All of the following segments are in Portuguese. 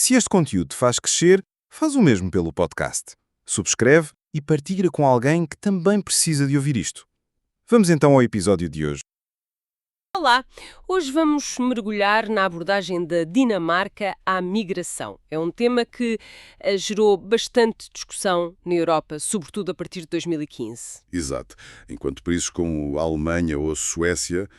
Se este conteúdo te faz crescer, faz o mesmo pelo podcast. Subscreve e partilha com alguém que também precisa de ouvir isto. Vamos então ao episódio de hoje. Olá! Hoje vamos mergulhar na abordagem da Dinamarca à migração. É um tema que gerou bastante discussão na Europa, sobretudo a partir de 2015. Exato. Enquanto países como a Alemanha ou a Suécia,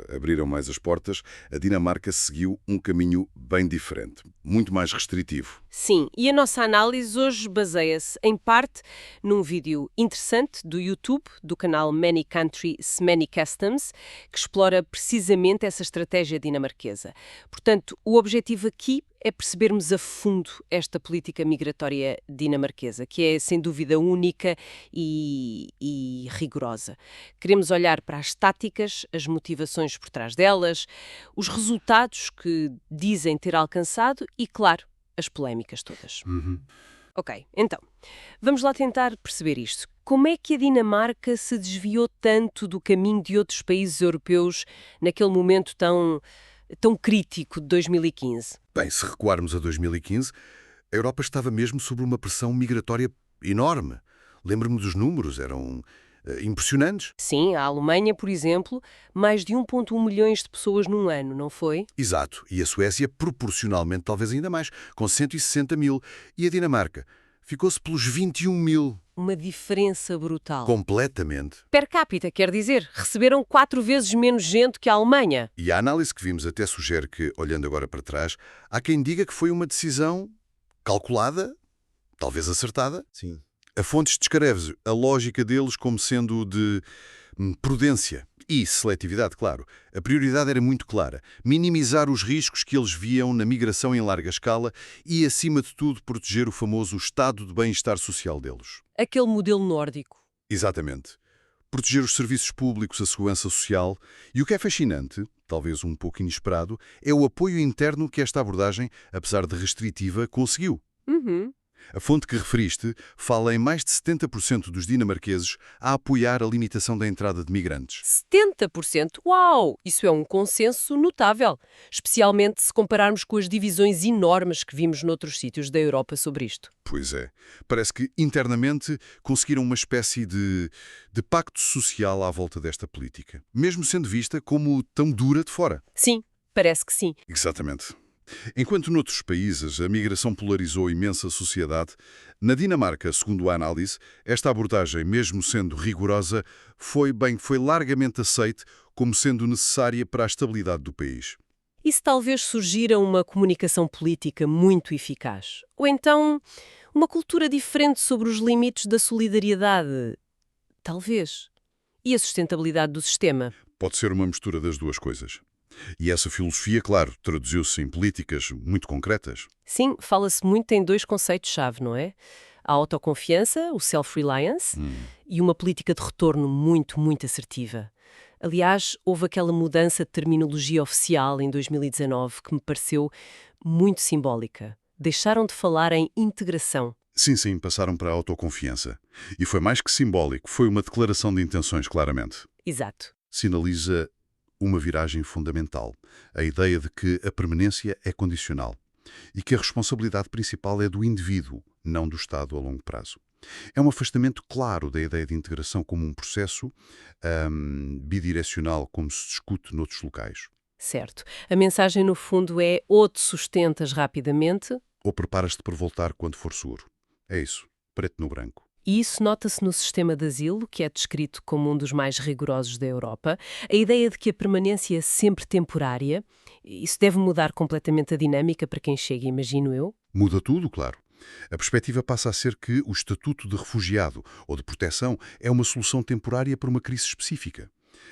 abriram mais as portas, a Dinamarca seguiu um caminho bem diferente, muito mais restritivo. Sim, e a nossa análise hoje baseia-se, em parte, num vídeo interessante do YouTube, do canal Many Countries, Many Customs, que explora precisamente essa estratégia dinamarquesa. Portanto, o objetivo aqui é percebermos a fundo esta política migratória dinamarquesa, que é, sem dúvida, única e rigorosa. Queremos olhar para as táticas, as motivações por trás delas, os resultados que dizem ter alcançado e, claro, as polémicas todas. Ok, então, vamos lá tentar perceber isto. Como é que a Dinamarca se desviou tanto do caminho de outros países europeus naquele momento tão crítico de 2015? Bem, se recuarmos a 2015, a Europa estava mesmo sob uma pressão migratória enorme. Lembro-me dos números, eram impressionantes. Sim, a Alemanha, por exemplo, mais de 1,1 milhões de pessoas num ano, não foi? Exato. E a Suécia, proporcionalmente, talvez ainda mais, com 160 mil. E a Dinamarca ficou-se pelos 21 mil. Uma diferença brutal. Completamente. Per capita, quer dizer, receberam 4 vezes menos gente que a Alemanha. E a análise que vimos até sugere que, olhando agora para trás, há quem diga que foi uma decisão calculada, talvez acertada. Sim. A Fontes descreve a lógica deles como sendo de prudência e seletividade, claro. A prioridade era muito clara: minimizar os riscos que eles viam na migração em larga escala e, acima de tudo, proteger o famoso estado de bem-estar social deles. Aquele modelo nórdico. Exatamente. Proteger os serviços públicos, a segurança social. E o que é fascinante, talvez um pouco inesperado, é o apoio interno que esta abordagem, apesar de restritiva, conseguiu. A fonte que referiste fala em mais de 70% dos dinamarqueses a apoiar a limitação da entrada de migrantes. 70%? Uau! Isso é um consenso notável, especialmente se compararmos com as divisões enormes que vimos noutros sítios da Europa sobre isto. Pois é. Parece que, internamente, conseguiram uma espécie de pacto social à volta desta política, mesmo sendo vista como tão dura de fora. Sim, parece que sim. Exatamente. Enquanto noutros países a migração polarizou a imensa sociedade, na Dinamarca, segundo a análise, esta abordagem, mesmo sendo rigorosa, foi largamente aceite como sendo necessária para a estabilidade do país. Isso talvez surgira uma comunicação política muito eficaz. Ou então, uma cultura diferente sobre os limites da solidariedade. Talvez. E a sustentabilidade do sistema. Pode ser uma mistura das duas coisas. E essa filosofia, claro, traduziu-se em políticas muito concretas. Sim, fala-se muito em 2 conceitos-chave, não é? A autoconfiança, o self-reliance, e uma política de retorno muito, muito assertiva. Aliás, houve aquela mudança de terminologia oficial em 2019 que me pareceu muito simbólica. Deixaram de falar em integração. Sim, passaram para a autoconfiança. E foi mais que simbólico, foi uma declaração de intenções, claramente. Exato. Sinaliza uma viragem fundamental, a ideia de que a permanência é condicional e que a responsabilidade principal é do indivíduo, não do Estado a longo prazo. É um afastamento claro da ideia de integração como um processo bidirecional, como se discute noutros locais. Certo. A mensagem, no fundo, é ou te sustentas rapidamente. Ou preparas-te para voltar quando for seguro. É isso, preto no branco. E isso nota-se no sistema de asilo, que é descrito como um dos mais rigorosos da Europa. A ideia de que a permanência é sempre temporária, isso deve mudar completamente a dinâmica para quem chega, imagino eu. Muda tudo, claro. A perspectiva passa a ser que o estatuto de refugiado ou de proteção é uma solução temporária para uma crise específica.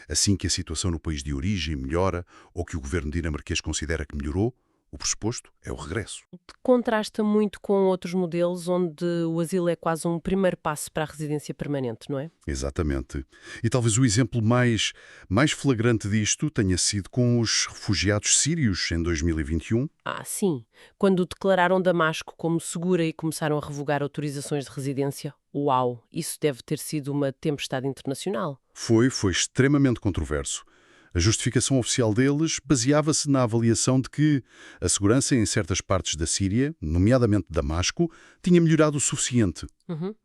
Assim que a situação no país de origem melhora ou que o governo dinamarquês considera que melhorou, o pressuposto é o regresso. Contrasta muito com outros modelos onde o asilo é quase um primeiro passo para a residência permanente, não é? Exatamente. E talvez o exemplo mais flagrante disto tenha sido com os refugiados sírios em 2021. Sim. Quando declararam Damasco como segura e começaram a revogar autorizações de residência. Uau! Isso deve ter sido uma tempestade internacional. Foi extremamente controverso. A justificação oficial deles baseava-se na avaliação de que a segurança em certas partes da Síria, nomeadamente Damasco, tinha melhorado o suficiente.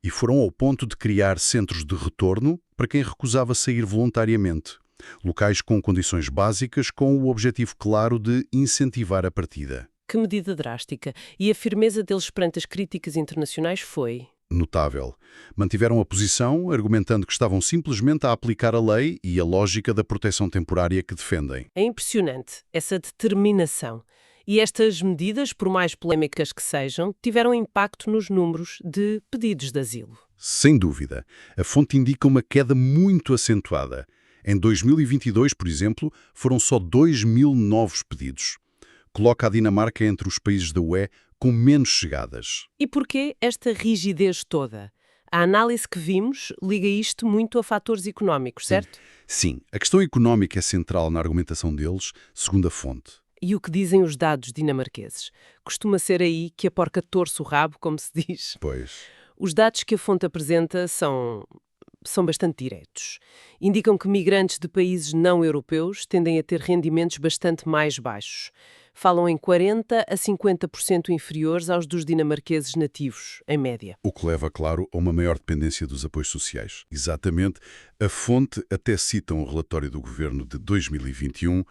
E foram ao ponto de criar centros de retorno para quem recusava sair voluntariamente. Locais com condições básicas, com o objetivo claro de incentivar a partida. Que medida drástica. E a firmeza deles perante as críticas internacionais foi... Notável. Mantiveram a posição, argumentando que estavam simplesmente a aplicar a lei e a lógica da proteção temporária que defendem. É impressionante, essa determinação. E estas medidas, por mais polémicas que sejam, tiveram impacto nos números de pedidos de asilo. Sem dúvida. A fonte indica uma queda muito acentuada. Em 2022, por exemplo, foram só 2.000 novos pedidos. Coloca a Dinamarca entre os países da UE com menos chegadas. E porquê esta rigidez toda? A análise que vimos liga isto muito a fatores económicos, certo? Sim, a questão económica é central na argumentação deles, segundo a fonte. E o que dizem os dados dinamarqueses? Costuma ser aí que a porca torce o rabo, como se diz. Pois. Os dados que a fonte apresenta são bastante diretos. Indicam que migrantes de países não europeus tendem a ter rendimentos bastante mais baixos. Falam em 40% a 50% inferiores aos dos dinamarqueses nativos, em média. O que leva, claro, a uma maior dependência dos apoios sociais. Exatamente. A fonte até cita um relatório do governo de 2021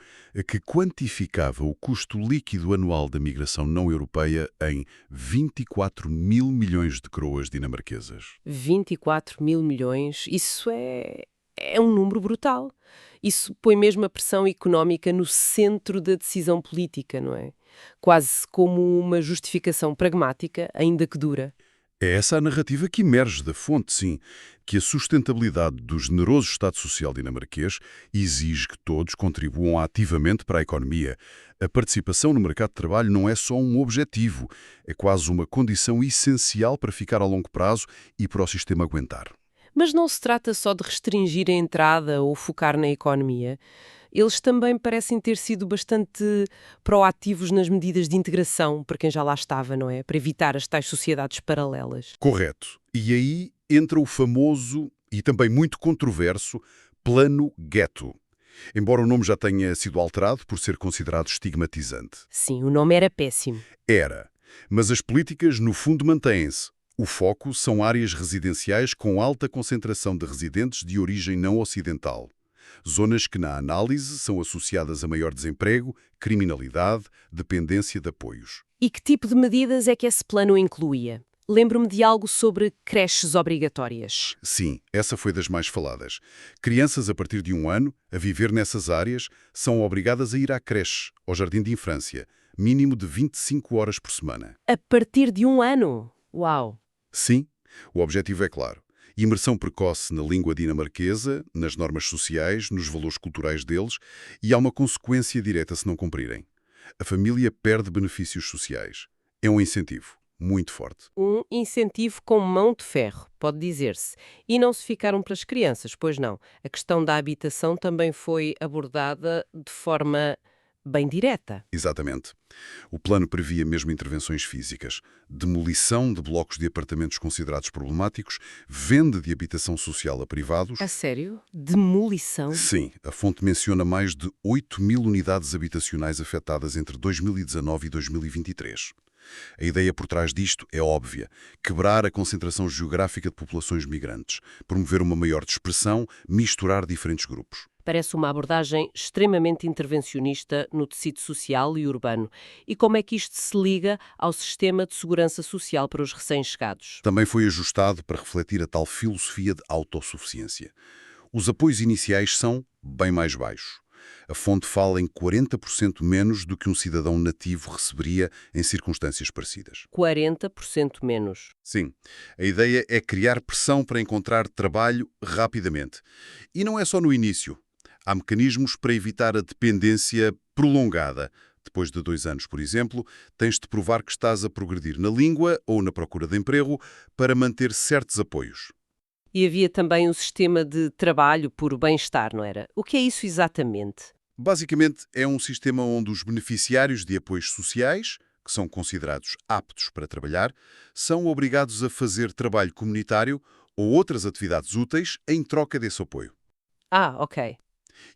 que quantificava o custo líquido anual da migração não europeia em 24 mil milhões de coroas dinamarquesas. 24 mil milhões, isso é um número brutal. Isso põe mesmo a pressão económica no centro da decisão política, não é? Quase como uma justificação pragmática, ainda que dura. É essa a narrativa que emerge da fonte, sim, que a sustentabilidade do generoso Estado Social dinamarquês exige que todos contribuam ativamente para a economia. A participação no mercado de trabalho não é só um objetivo, é quase uma condição essencial para ficar a longo prazo e para o sistema aguentar. Mas não se trata só de restringir a entrada ou focar na economia. Eles também parecem ter sido bastante proativos nas medidas de integração para quem já lá estava, não é? Para evitar as tais sociedades paralelas. Correto. E aí entra o famoso e também muito controverso Plano Gueto. Embora o nome já tenha sido alterado por ser considerado estigmatizante. Sim, o nome era péssimo. Era. Mas as políticas, no fundo, mantêm-se. O foco são áreas residenciais com alta concentração de residentes de origem não ocidental. Zonas que, na análise, são associadas a maior desemprego, criminalidade, dependência de apoios. E que tipo de medidas é que esse plano incluía? Lembro-me de algo sobre creches obrigatórias. Sim, essa foi das mais faladas. Crianças a partir de 1 ano, a viver nessas áreas, são obrigadas a ir à creche, ao jardim de infância, mínimo de 25 horas por semana. A partir de 1 ano? Uau! Sim, o objetivo é claro. Imersão precoce na língua dinamarquesa, nas normas sociais, nos valores culturais deles, e há uma consequência direta se não cumprirem. A família perde benefícios sociais. É um incentivo muito forte. Um incentivo com mão de ferro, pode dizer-se. E não se ficaram pelas crianças, pois não. A questão da habitação também foi abordada de forma bem direta. Exatamente. O plano previa mesmo intervenções físicas, demolição de blocos de apartamentos considerados problemáticos, venda de habitação social a privados. A sério? Demolição? Sim, a fonte menciona mais de 8.000 unidades habitacionais afetadas entre 2019 e 2023. A ideia por trás disto é óbvia: quebrar a concentração geográfica de populações migrantes, promover uma maior dispersão, misturar diferentes grupos. Parece uma abordagem extremamente intervencionista no tecido social e urbano. E como é que isto se liga ao sistema de segurança social para os recém-chegados? Também foi ajustado para refletir a tal filosofia de autossuficiência. Os apoios iniciais são bem mais baixos. A fonte fala em 40% menos do que um cidadão nativo receberia em circunstâncias parecidas. 40% menos. Sim, a ideia é criar pressão para encontrar trabalho rapidamente. E não é só no início. Há mecanismos para evitar a dependência prolongada. Depois de 2 anos, por exemplo, tens de provar que estás a progredir na língua ou na procura de emprego para manter certos apoios. E havia também o sistema de trabalho por bem-estar, não era? O que é isso exatamente? Basicamente, é um sistema onde os beneficiários de apoios sociais, que são considerados aptos para trabalhar, são obrigados a fazer trabalho comunitário ou outras atividades úteis em troca desse apoio. Ah, ok.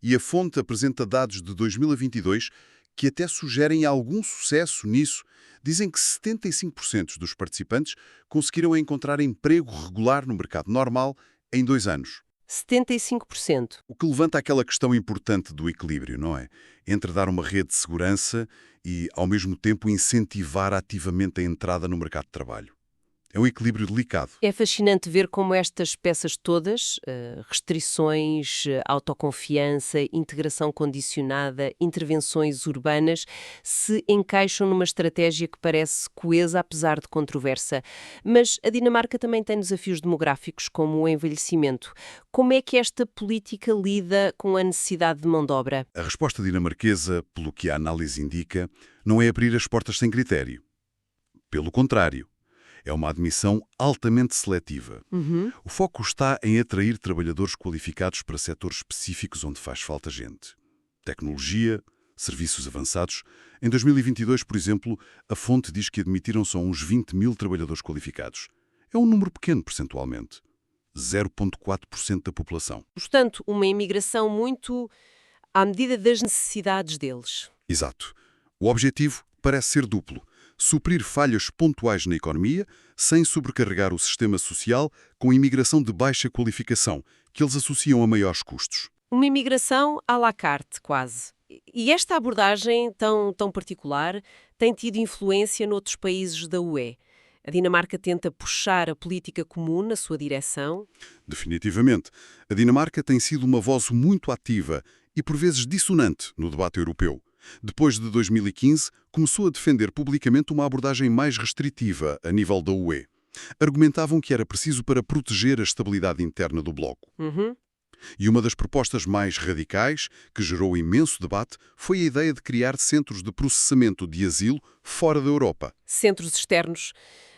E a fonte apresenta dados de 2022 que até sugerem algum sucesso nisso. Dizem que 75% dos participantes conseguiram encontrar emprego regular no mercado normal em 2 anos. 75%. O que levanta aquela questão importante do equilíbrio, não é? Entre dar uma rede de segurança e, ao mesmo tempo, incentivar ativamente a entrada no mercado de trabalho. É um equilíbrio delicado. É fascinante ver como estas peças todas, restrições, autoconfiança, integração condicionada, intervenções urbanas, se encaixam numa estratégia que parece coesa, apesar de controversa. Mas a Dinamarca também tem desafios demográficos, como o envelhecimento. Como é que esta política lida com a necessidade de mão de obra? A resposta dinamarquesa, pelo que a análise indica, não é abrir as portas sem critério. Pelo contrário. É uma admissão altamente seletiva. O foco está em atrair trabalhadores qualificados para setores específicos onde faz falta gente. Tecnologia, serviços avançados. Em 2022, por exemplo, a fonte diz que admitiram só uns 20 mil trabalhadores qualificados. É um número pequeno percentualmente. 0,4% da população. Portanto, uma imigração muito à medida das necessidades deles. Exato. O objetivo parece ser duplo. Suprir falhas pontuais na economia, sem sobrecarregar o sistema social com imigração de baixa qualificação, que eles associam a maiores custos. Uma imigração à la carte, quase. E esta abordagem tão particular tem tido influência noutros países da UE. A Dinamarca tenta puxar a política comum na sua direção. Definitivamente. A Dinamarca tem sido uma voz muito ativa e, por vezes, dissonante no debate europeu. Depois de 2015, começou a defender publicamente uma abordagem mais restritiva a nível da UE. Argumentavam que era preciso para proteger a estabilidade interna do bloco. E uma das propostas mais radicais, que gerou imenso debate, foi a ideia de criar centros de processamento de asilo fora da Europa. Centros externos.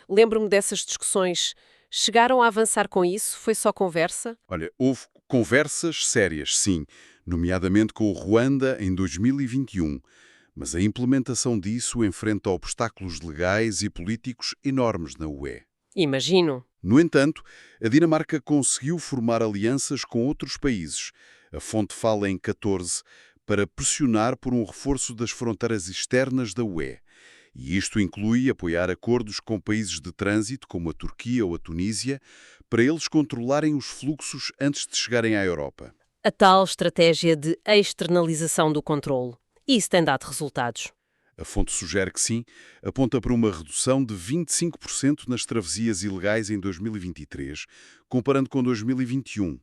Lembro-me dessas discussões. Chegaram a avançar com isso? Foi só conversa? Olha, houve conversas sérias, sim, nomeadamente com o Ruanda em 2021. Mas a implementação disso enfrenta obstáculos legais e políticos enormes na UE. Imagino. No entanto, a Dinamarca conseguiu formar alianças com outros países. A fonte fala em 14, para pressionar por um reforço das fronteiras externas da UE. E isto inclui apoiar acordos com países de trânsito, como a Turquia ou a Tunísia, para eles controlarem os fluxos antes de chegarem à Europa. A tal estratégia de externalização do controle. Isso tem dado resultados. A fonte sugere que sim, aponta para uma redução de 25% nas travessias ilegais em 2023, comparando com 2021.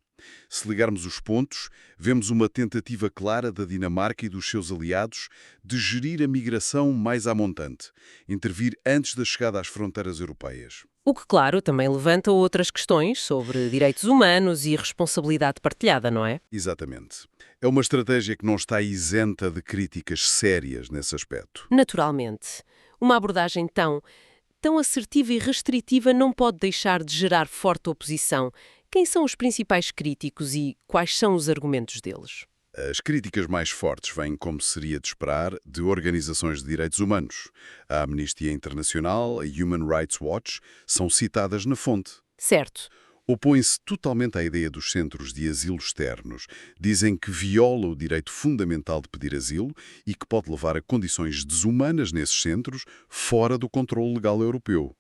Se ligarmos os pontos, vemos uma tentativa clara da Dinamarca e dos seus aliados de gerir a migração mais à montante, intervir antes da chegada às fronteiras europeias. O que, claro, também levanta outras questões sobre direitos humanos e responsabilidade partilhada, não é? Exatamente. É uma estratégia que não está isenta de críticas sérias nesse aspecto. Naturalmente. Uma abordagem tão assertiva e restritiva não pode deixar de gerar forte oposição. Quem são os principais críticos e quais são os argumentos deles? As críticas mais fortes vêm, como seria de esperar, de organizações de direitos humanos. A Amnistia Internacional e a Human Rights Watch são citadas na fonte. Certo. Opõem-se totalmente à ideia dos centros de asilo externos. Dizem que viola o direito fundamental de pedir asilo e que pode levar a condições desumanas nesses centros, fora do controle legal europeu.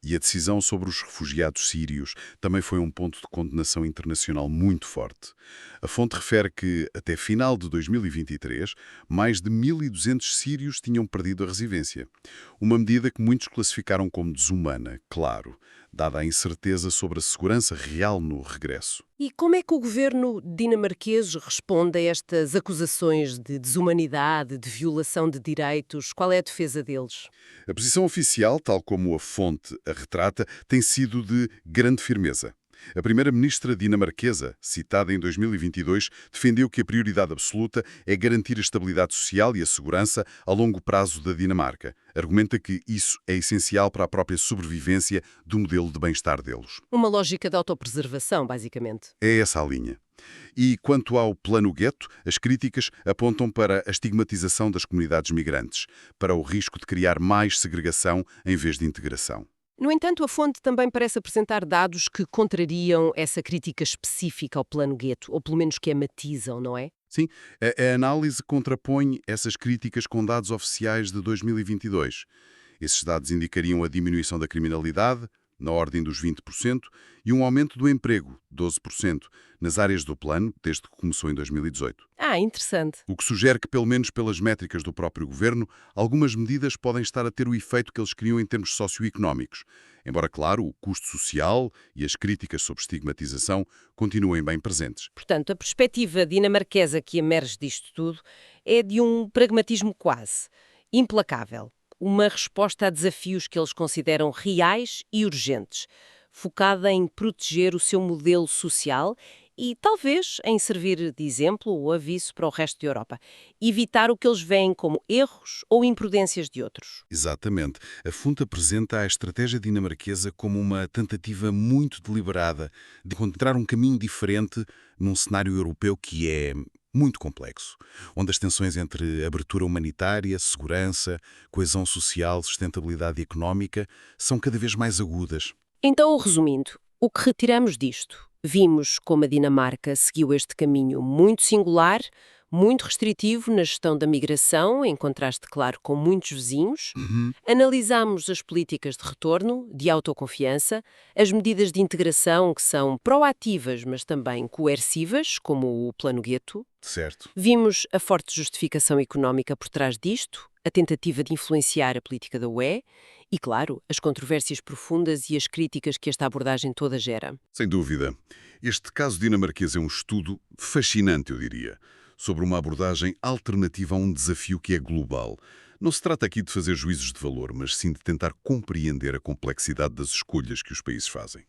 E a decisão sobre os refugiados sírios também foi um ponto de condenação internacional muito forte. A fonte refere que, até final de 2023, mais de 1.200 sírios tinham perdido a residência. Uma medida que muitos classificaram como desumana, claro, dada a incerteza sobre a segurança real no regresso. E como é que o governo dinamarquês responde a estas acusações de desumanidade, de violação de direitos? Qual é a defesa deles? A posição oficial, tal como a fonte a retrata, tem sido de grande firmeza. A primeira-ministra dinamarquesa, citada em 2022, defendeu que a prioridade absoluta é garantir a estabilidade social e a segurança a longo prazo da Dinamarca. Argumenta que isso é essencial para a própria sobrevivência do modelo de bem-estar deles. Uma lógica de autopreservação, basicamente. É essa a linha. E quanto ao plano gueto, as críticas apontam para a estigmatização das comunidades migrantes, para o risco de criar mais segregação em vez de integração. No entanto, a fonte também parece apresentar dados que contrariam essa crítica específica ao Plano Gueto, ou pelo menos que a matizam, não é? Sim, a análise contrapõe essas críticas com dados oficiais de 2022. Esses dados indicariam a diminuição da criminalidade, na ordem dos 20%, e um aumento do emprego, 12%, nas áreas do plano, desde que começou em 2018. Interessante. O que sugere que, pelo menos pelas métricas do próprio governo, algumas medidas podem estar a ter o efeito que eles queriam em termos socioeconómicos. Embora, claro, o custo social e as críticas sobre estigmatização continuem bem presentes. Portanto, a perspectiva dinamarquesa que emerge disto tudo é de um pragmatismo quase implacável. Uma resposta a desafios que eles consideram reais e urgentes, focada em proteger o seu modelo social e, talvez, em servir de exemplo ou aviso para o resto da Europa. Evitar o que eles veem como erros ou imprudências de outros. Exatamente. A FUNT apresenta a estratégia dinamarquesa como uma tentativa muito deliberada de encontrar um caminho diferente num cenário europeu que é muito complexo, onde as tensões entre abertura humanitária, segurança, coesão social, sustentabilidade económica são cada vez mais agudas. Então, resumindo, o que retiramos disto? Vimos como a Dinamarca seguiu este caminho muito singular, muito restritivo na gestão da migração, em contraste, claro, com muitos vizinhos. Analisámos as políticas de retorno, de autoconfiança, as medidas de integração que são proativas, mas também coercivas, como o Plano Gueto. Certo. Vimos a forte justificação económica por trás disto, a tentativa de influenciar a política da UE e, claro, as controvérsias profundas e as críticas que esta abordagem toda gera. Sem dúvida. Este caso dinamarquês é um estudo fascinante, eu diria, sobre uma abordagem alternativa a um desafio que é global. Não se trata aqui de fazer juízos de valor, mas sim de tentar compreender a complexidade das escolhas que os países fazem.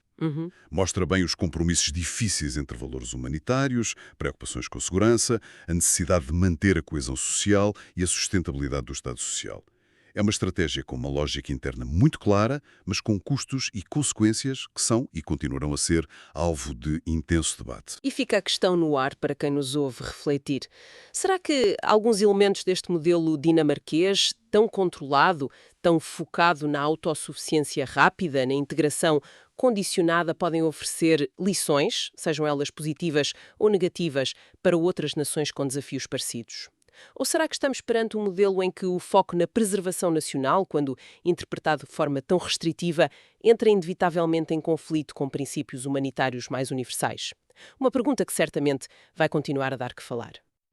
Mostra bem os compromissos difíceis entre valores humanitários, preocupações com segurança, a necessidade de manter a coesão social e a sustentabilidade do Estado Social. É uma estratégia com uma lógica interna muito clara, mas com custos e consequências que são e continuarão a ser alvo de intenso debate. E fica a questão no ar para quem nos ouve refletir. Será que alguns elementos deste modelo dinamarquês, tão controlado, tão focado na autossuficiência rápida, na integração condicionada, podem oferecer lições, sejam elas positivas ou negativas, para outras nações com desafios parecidos? Ou será que estamos perante um modelo em que o foco na preservação nacional, quando interpretado de forma tão restritiva, entra inevitavelmente em conflito com princípios humanitários mais universais? Uma pergunta que certamente vai continuar a dar que falar.